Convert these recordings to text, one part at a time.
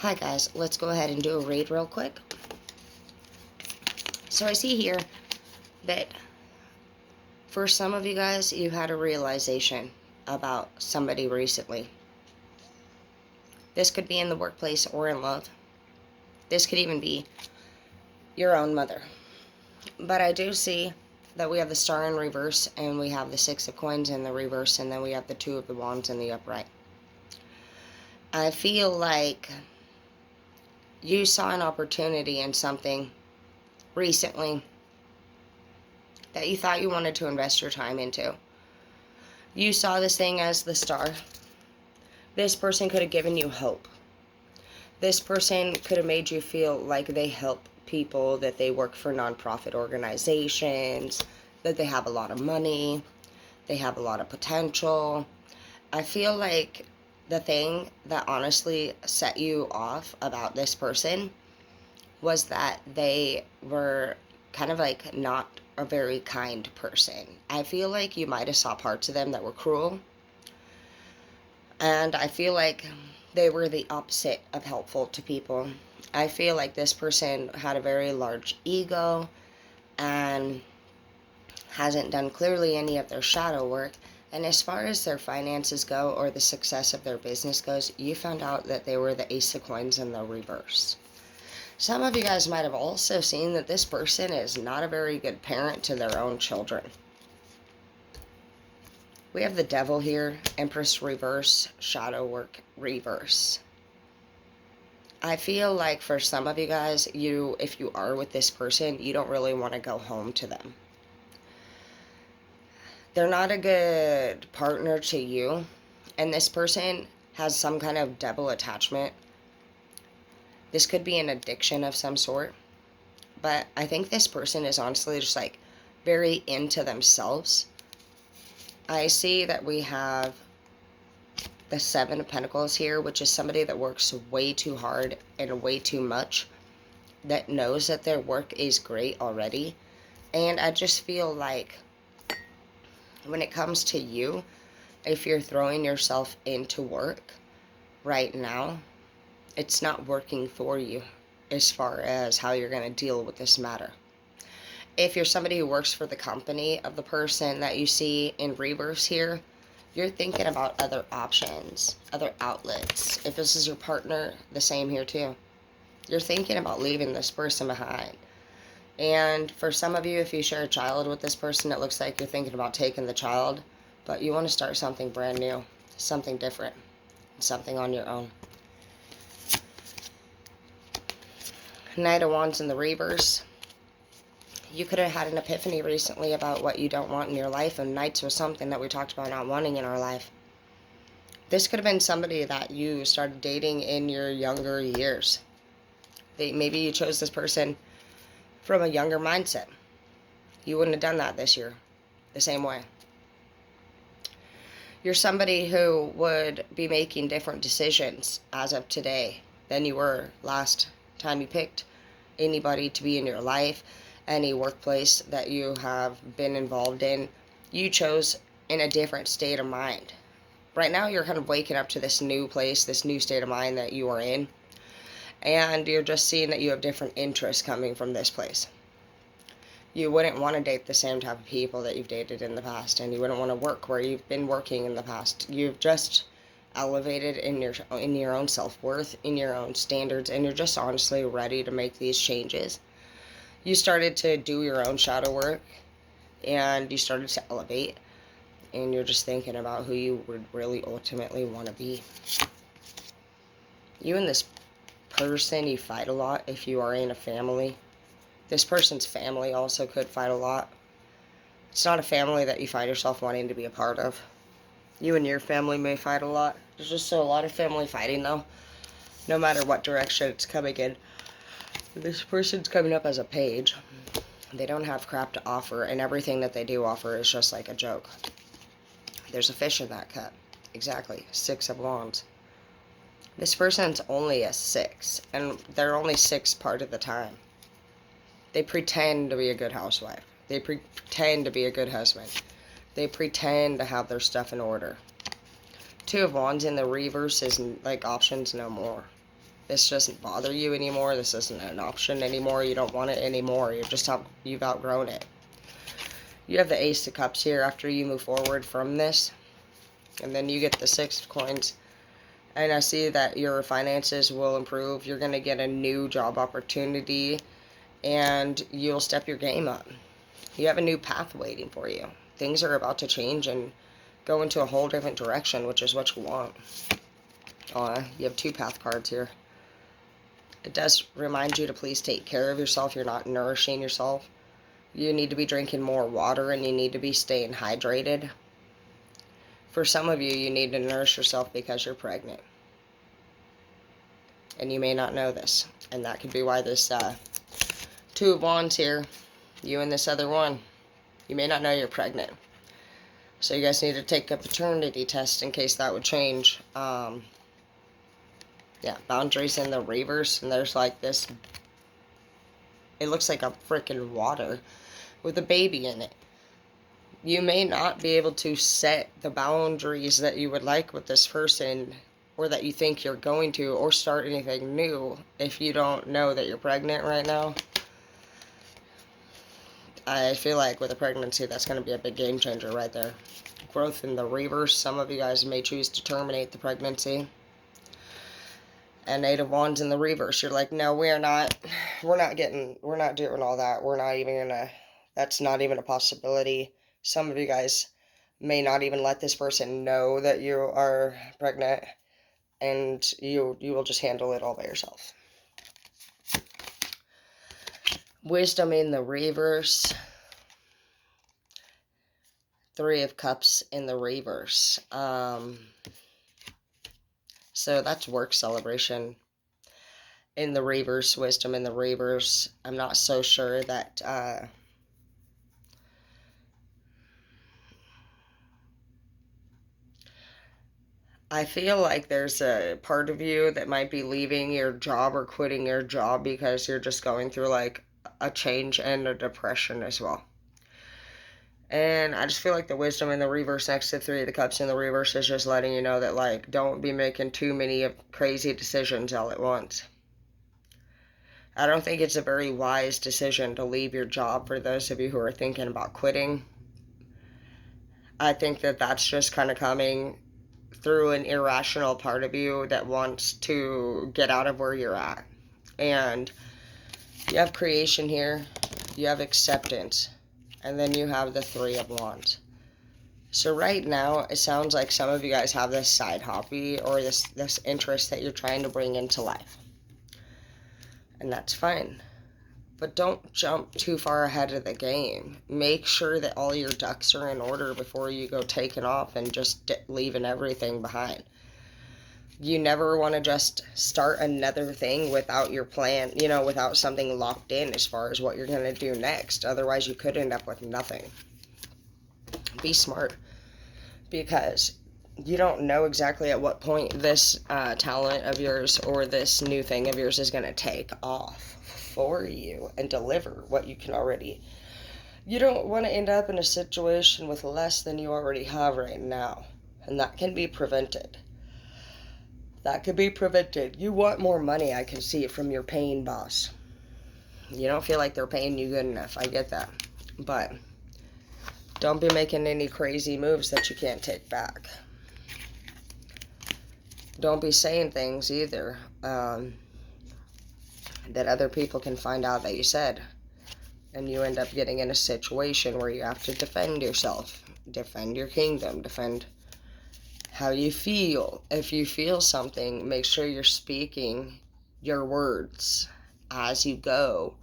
Hi guys, let's go ahead and do a read real quick. So I see here that for some of you guys, you've had a realization about somebody recently. This could be in the workplace or in love. This could even be your own mother. But I do see that we have the Star in reverse, and we have the Six of Coins in the reverse, and then we have the Two of the Wands in the upright. I feel like you saw an opportunity in something recently that you thought you wanted to invest your time into. You saw this thing as the Star. This person could have given you hope. This person could have made you feel like they help people, that they work for nonprofit organizations, that they have a lot of money, they have a lot of potential. I feel like the thing that honestly set you off about this person was that they were kind of like not a very kind person. I feel like you might have saw parts of them that were cruel. And I feel like they were the opposite of helpful to people. I feel like this person had a very large ego and hasn't done clearly any of their shadow work. And as far as their finances go, or the success of their business goes, you found out that they were the Ace of Coins in the reverse. Some of you guys might have also seen that this person is not a very good parent to their own children. We have the Devil here, Empress reverse, shadow work reverse. I feel like for some of you guys, if you are with this person, you don't really want to go home to them. They're not a good partner to you, and this person has some kind of devil attachment. This could be an addiction of some sort, but I think this person is honestly just like very into themselves. I see that we have the Seven of Pentacles here, which is somebody that works way too hard and way too much, that knows that their work is great already. And I just feel like when it comes to you, if you're throwing yourself into work right now, it's not working for you as far as how you're going to deal with this matter. If you're somebody who works for the company of the person that you see in reverse here, you're thinking about other options, other outlets. If this is your partner, the same here too. You're thinking about leaving this person behind. And for some of you, if you share a child with this person, it looks like you're thinking about taking the child, but you want to start something brand new, something different, something on your own. Knight of Wands in the reverse. You could have had an epiphany recently about what you don't want in your life, and Knights was something that we talked about not wanting in our life. This could have been somebody that you started dating in your younger years. Maybe you chose this person from a younger mindset. You wouldn't have done that this year the same way. You're somebody who would be making different decisions as of today than you were last time you picked anybody to be in your life. Any workplace that you have been involved in, you chose in a different state of mind. Right now you're kind of waking up to this new place, this new state of mind that you are in, and you're just seeing that you have different interests coming from this place. You wouldn't want to date the same type of people that you've dated in the past, and you wouldn't want to work where you've been working in the past. You've just elevated in your own self-worth, in your own standards, and you're just honestly ready to make these changes. You started to do your own shadow work, and you started to elevate, and you're just thinking about who you would really ultimately want to be. You and this person, you fight a lot if you are in a family. This person's family also could fight a lot. It's not a family that you find yourself wanting to be a part of. You and your family may fight a lot. There's just a lot of family fighting, though, no matter what direction it's coming in. This person's coming up as a page. They don't have crap to offer, and everything that they do offer is just like a joke. There's a fish in that cup. Exactly. Six of Wands. This person's only a 6, and they're only 6 part of the time. They pretend to be a good housewife. They pretend to be a good husband. They pretend to have their stuff in order. Two of Wands in the reverse is like options no more. This doesn't bother you anymore. This isn't an option anymore. You don't want it anymore. You've outgrown it. You have the Ace of Cups here after you move forward from this. And then you get the Six of Coins. And I see that your finances will improve. You're going to get a new job opportunity. And you'll step your game up. You have a new path waiting for you. Things are about to change and go into a whole different direction, which is what you want. You have 2 path cards here. It does remind you to please take care of yourself. You're not nourishing yourself. You need to be drinking more water, and you need to be staying hydrated. For some of you, you need to nourish yourself because you're pregnant. And you may not know this. And that could be why this 2 of Wands here, you and this other one, you may not know you're pregnant. So you guys need to take a paternity test in case that would change. Yeah, boundaries in the reverse. And there's like this, it looks like a freaking water with a baby in it. You may not be able to set the boundaries that you would like with this person, or that you think you're going to, or start anything new if you don't know that you're pregnant right now. I feel like with a pregnancy, that's going to be a big game changer right there. Growth in the reverse. Some of you guys may choose to terminate the pregnancy. And 8 of Wands in the reverse. You're like, no, we're not doing all that. We're not even gonna, that's not even a possibility. Some of you guys may not even let this person know that you are pregnant, and you will just handle it all by yourself. Wisdom in the reverse. 3 of Cups in the reverse. So that's work celebration in the reverse, wisdom in the reverse. I'm not so sure that I feel like there's a part of you that might be leaving your job or quitting your job because you're just going through like a change and a depression as well. And I just feel like the wisdom in the reverse next to 3 of the Cups in the reverse is just letting you know that, like, don't be making too many crazy decisions all at once. I don't think it's a very wise decision to leave your job for those of you who are thinking about quitting. I think that that's just kind of coming through an irrational part of you that wants to get out of where you're at. And you have creation here. You have acceptance. And then you have the 3 of Wands. So right now, it sounds like some of you guys have this side hobby or this interest that you're trying to bring into life. And that's fine. But don't jump too far ahead of the game. Make sure that all your ducks are in order before you go taking off and just leaving everything behind. You never want to just start another thing without your plan, without something locked in as far as what you're going to do next. Otherwise, you could end up with nothing. Be smart, because you don't know exactly at what point this talent of yours or this new thing of yours is going to take off for you and deliver what you can already. You don't want to end up in a situation with less than you already have right now, and that can be prevented. That could be prevented. You want more money, I can see it from your paying boss. You don't feel like they're paying you good enough, I get that. But don't be making any crazy moves that you can't take back. Don't be saying things either that other people can find out that you said. And you end up getting in a situation where you have to defend yourself, defend your kingdom, defend how you feel. If you feel something, make sure you're speaking your words as you go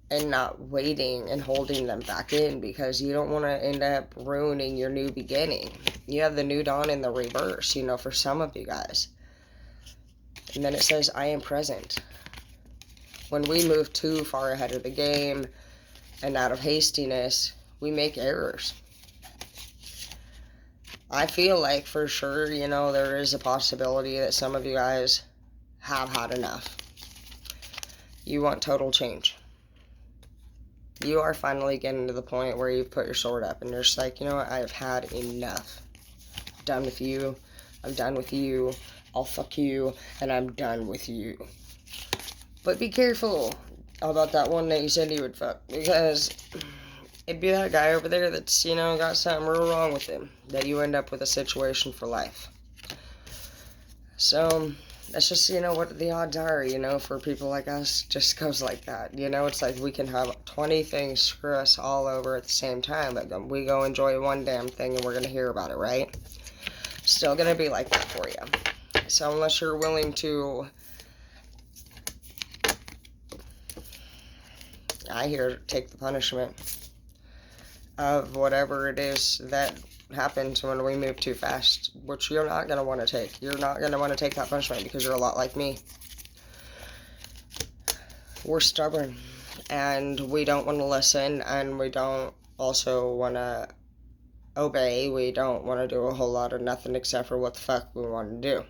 and not waiting and holding them back in, because you don't want to end up ruining your new beginning. You have the new dawn in the reverse, for some of you guys. And then it says, I am present. When we move too far ahead of the game and out of hastiness, we make errors. I feel like for sure, there is a possibility that some of you guys have had enough. You want total change. You are finally getting to the point where you've put your sword up and you're just like, you know what, I have had enough. I'm done with you. I'm done with you. I'll fuck you, and I'm done with you. But be careful about that one that you said you would fuck, because it'd be that guy over there that's, got something real wrong with him, that you end up with a situation for life. So, that's just, what the odds are, for people like us, just goes like that. It's like we can have 20 things screw us all over at the same time, but then we go enjoy one damn thing and we're going to hear about it, right? Still going to be like that for you. So, unless you're willing to, take the punishment of whatever it is that happens when we move too fast, which you're not going to want to take. You're not going to want to take that punishment because you're a lot like me. We're stubborn, and we don't want to listen, and we don't also want to obey. We don't want to do a whole lot of nothing except for what the fuck we want to do.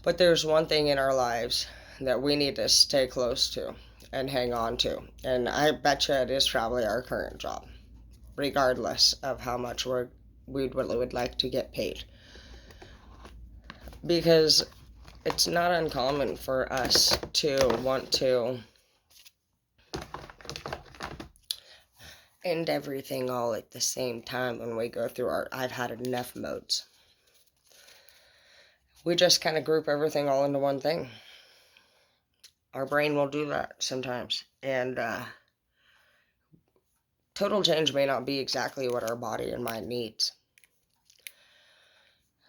But there's one thing in our lives that we need to stay close to and hang on to, and I bet you it is probably our current job, regardless of how much we would like to get paid. Because it's not uncommon for us to want to end everything all at the same time when we go through our I've had enough modes. We just kind of group everything all into one thing. Our brain will do that sometimes. And total change may not be exactly what our body and mind needs.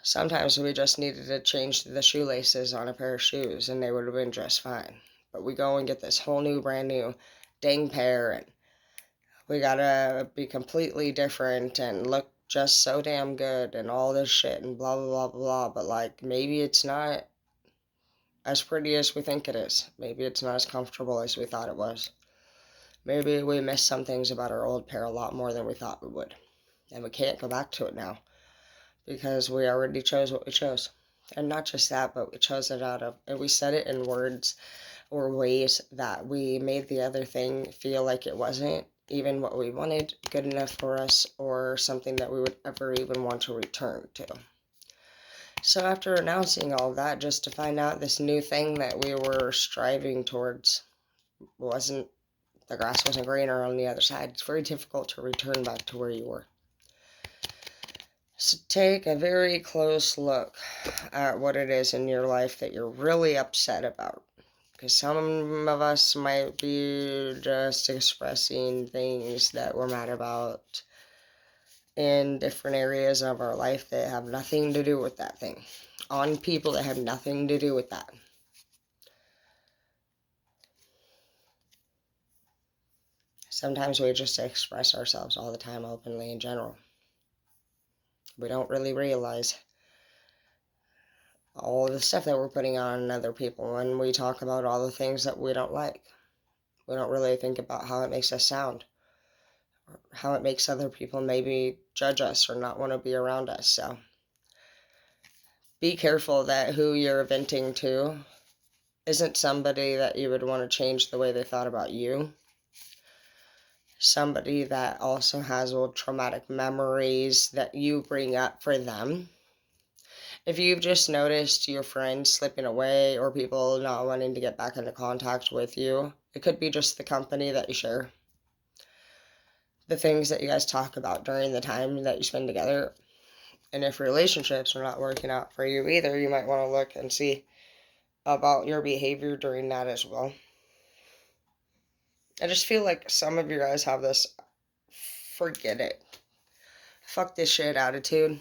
Sometimes we just needed to change the shoelaces on a pair of shoes and they would have been just fine. But we go and get this whole new, brand new dang pair, and we gotta be completely different and look just so damn good and all this shit and blah, blah, blah, blah. But, like, maybe it's not as pretty as we think it is. Maybe it's not as comfortable as we thought it was. Maybe we miss some things about our old pair a lot more than we thought we would. And we can't go back to it now, because we already chose what we chose. And not just that, but we chose it and we said it in words or ways that we made the other thing feel like it wasn't even what we wanted, good enough for us, or something that we would ever even want to return to. So after announcing all of that, just to find out this new thing that we were striving towards the grass wasn't greener on the other side, it's very difficult to return back to where you were. So take a very close look at what it is in your life that you're really upset about. Because some of us might be just expressing things that we're mad about in different areas of our life that have nothing to do with that thing. On people that have nothing to do with that. Sometimes we just express ourselves all the time openly in general. We don't really realize all of the stuff that we're putting on other people when we talk about all the things that we don't like. We don't really think about how it makes us sound, or how it makes other people maybe judge us or not want to be around us. So be careful that who you're venting to isn't somebody that you would want to change the way they thought about you. Somebody that also has old traumatic memories that you bring up for them. If you've just noticed your friends slipping away or people not wanting to get back into contact with you, it could be just the company that you share. The things that you guys talk about during the time that you spend together. And if relationships are not working out for you either, you might want to look and see about your behavior during that as well. I just feel like some of you guys have this forget it, fuck this shit attitude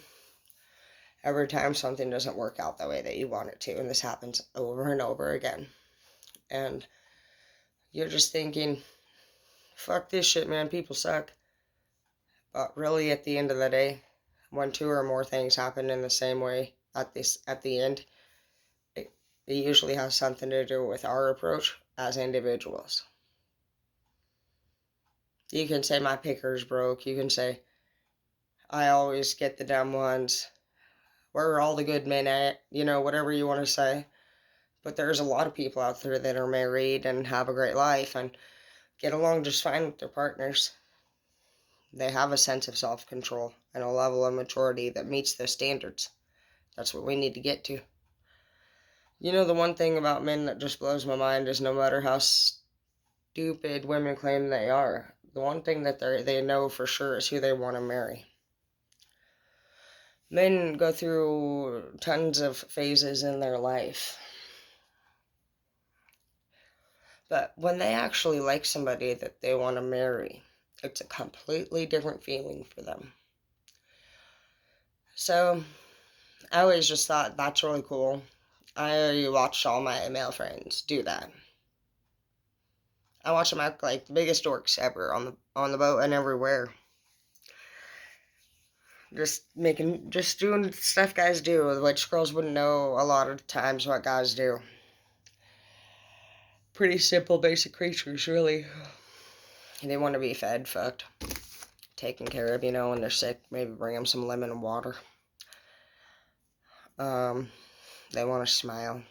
every time something doesn't work out the way that you want it to. And this happens over and over again. And you're just thinking, fuck this shit, man, people suck. But really, at the end of the day, when two or more things happen in the same way at the end, it usually has something to do with our approach as individuals. You can say my picker's broke. You can say I always get the dumb ones. Where are all the good men at? Whatever you want to say. But there's a lot of people out there that are married and have a great life and get along just fine with their partners. They have a sense of self-control and a level of maturity that meets those standards. That's what we need to get to. You know, the one thing about men that just blows my mind is no matter how stupid women claim they are, the one thing that they know for sure is who they want to marry. Men go through tons of phases in their life. But when they actually like somebody that they want to marry, it's a completely different feeling for them. So, I always just thought that's really cool. I watched all my male friends do that. I watch them act like the biggest dorks ever on the boat and everywhere. Just doing stuff guys do, which girls wouldn't know a lot of times what guys do. Pretty simple, basic creatures, really. They want to be fed, fucked, taken care of, when they're sick. Maybe bring them some lemon and water. They want to smile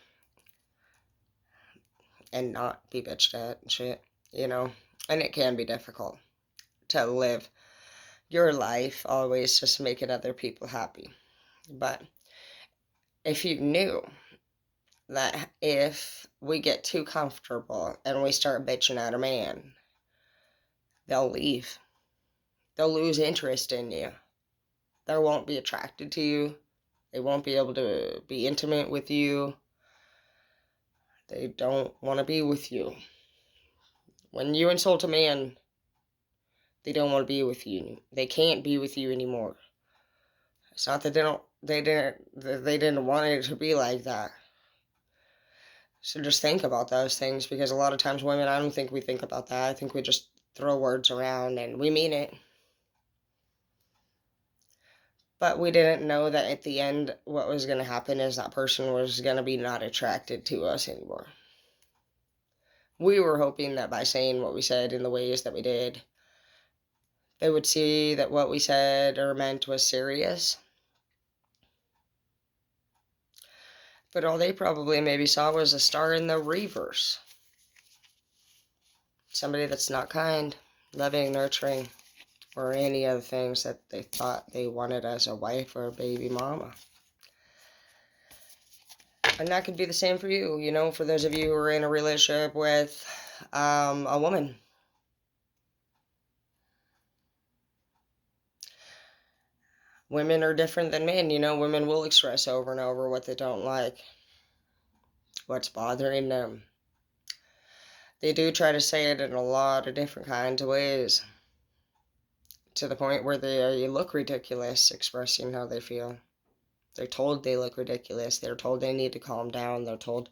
and not be bitched at and shit, And it can be difficult to live your life always just making other people happy. But if you knew that if we get too comfortable and we start bitching at a man, they'll leave. They'll lose interest in you. They won't be attracted to you. They won't be able to be intimate with you. They don't want to be with you. When you insult a man, they don't want to be with you. They can't be with you anymore. It's not that they didn't want it to be like that. So just think about those things, because a lot of times women, I don't think we think about that. I think we just throw words around and we mean it. But we didn't know that at the end, what was going to happen is that person was going to be not attracted to us anymore. We were hoping that by saying what we said in the ways that we did, they would see that what we said or meant was serious. But all they probably maybe saw was a star in the reverse. Somebody that's not kind, loving, nurturing, or any other things that they thought they wanted as a wife or a baby mama. And that could be the same for you, for those of you who are in a relationship with a woman. Women are different than men, women will express over and over what they don't like, what's bothering them. They do try to say it in a lot of different kinds of ways, to the point where they look ridiculous expressing how they feel. They're told they look ridiculous. They're told they need to calm down. They're told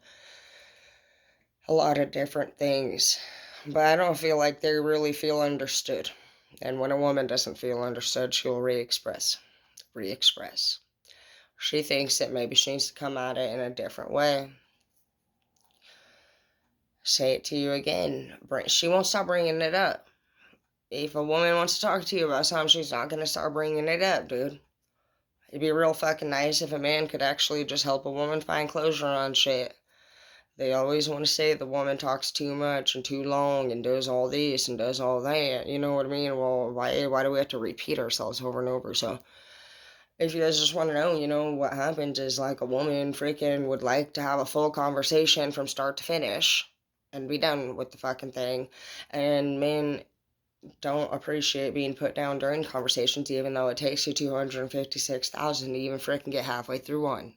a lot of different things. But I don't feel like they really feel understood. And when a woman doesn't feel understood, she'll re-express. She thinks that maybe she needs to come at it in a different way. Say it to you again. She won't stop bringing it up. If a woman wants to talk to you about something, she's not going to start bringing it up, dude. It'd be real fucking nice if a man could actually just help a woman find closure on shit. They always want to say the woman talks too much and too long and does all this and does all that. You know what I mean? Well, why do we have to repeat ourselves over and over? So, if you guys just want to know, what happens is like a woman freaking would like to have a full conversation from start to finish and be done with the fucking thing. And men don't appreciate being put down during conversations, even though it takes you 256,000 to even freaking get halfway through one.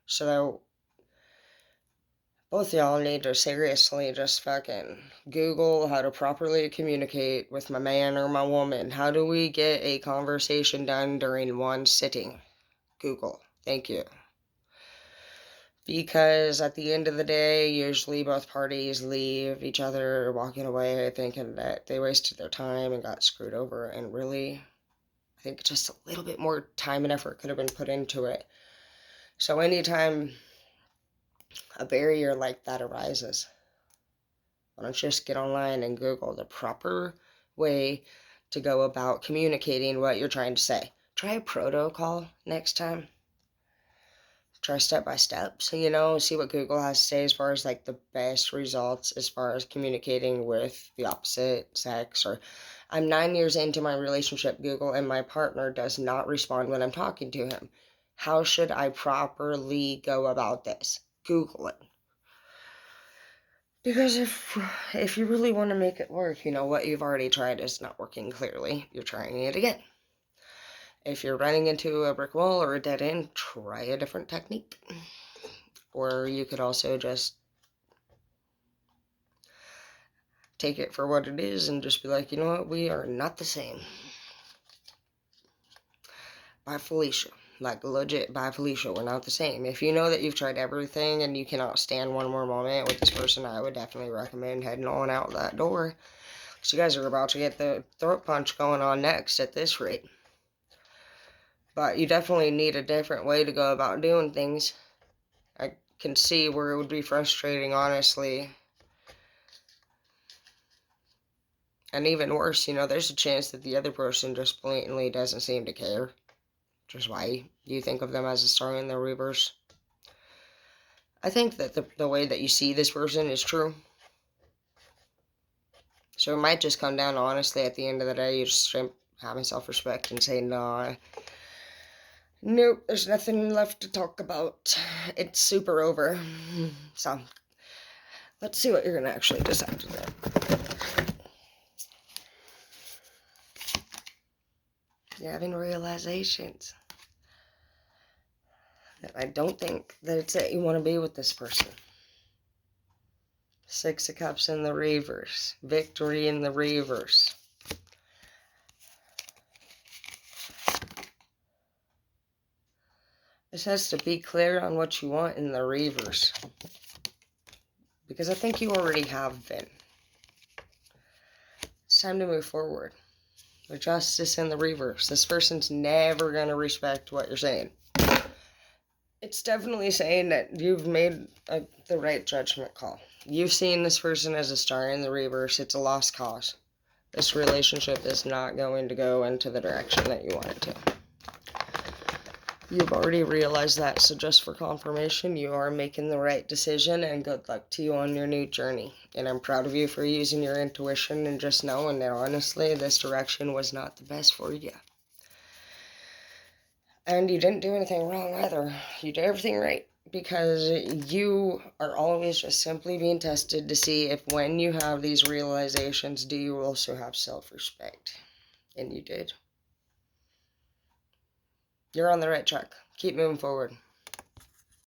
So both y'all need to seriously just fucking Google how to properly communicate with my man or my woman. How do we get a conversation done during one sitting? Google. Thank you. Because at the end of the day, usually both parties leave each other walking away thinking that they wasted their time and got screwed over. And really, I think just a little bit more time and effort could have been put into it. So anytime a barrier like that arises, why don't you just get online and Google the proper way to go about communicating what you're trying to say. Try a protocol next time. Try step by step. So, see what Google has to say as far as like the best results as far as communicating with the opposite sex. Or I'm 9 years into my relationship, Google, and my partner does not respond when I'm talking to him. How should I properly go about this? Google it. Because if you really want to make it work, you know, what you've already tried is not working clearly. You're trying it again. If you're running into a brick wall or a dead end, try a different technique. Or you could also just take it for what it is and just be like, you know what, we are not the same. By Felicia. Like, legit, by Felicia, we're not the same. If you know that you've tried everything and you cannot stand one more moment with this person, I would definitely recommend heading on out that door. Because you guys are about to get the throat punch going on next at this rate. But you definitely need a different way to go about doing things. I can see where it would be frustrating, honestly. And even worse, you know, there's a chance that the other person just blatantly doesn't seem to care. Which is why you think of them as a star in the reverse. I think that the way that you see this person is true. So it might just come down to, honestly, at the end of the day, you just having self-respect and say, nah, nope, there's nothing left to talk about. It's super over. So, let's see what you're going to actually decide to do. You're having realizations. I don't think that it's that you want to be with this person. Six of Cups in the reverse. Victory in the reverse. This has to be clear on what you want in the reverse. Because I think you already have been. It's time to move forward. The Justice in the reverse. This person's never going to respect what you're saying. It's definitely saying that you've made the right judgment call. You've seen this person as a star in the reverse. It's a lost cause. This relationship is not going to go into the direction that you want it to. You've already realized that, so just for confirmation, you are making the right decision, and good luck to you on your new journey. And I'm proud of you for using your intuition and just knowing that, honestly, this direction was not the best for you. And you didn't do anything wrong either. You did everything right, because you are always just simply being tested to see if when you have these realizations, do you also have self-respect? And you did. You're on the right track. Keep moving forward.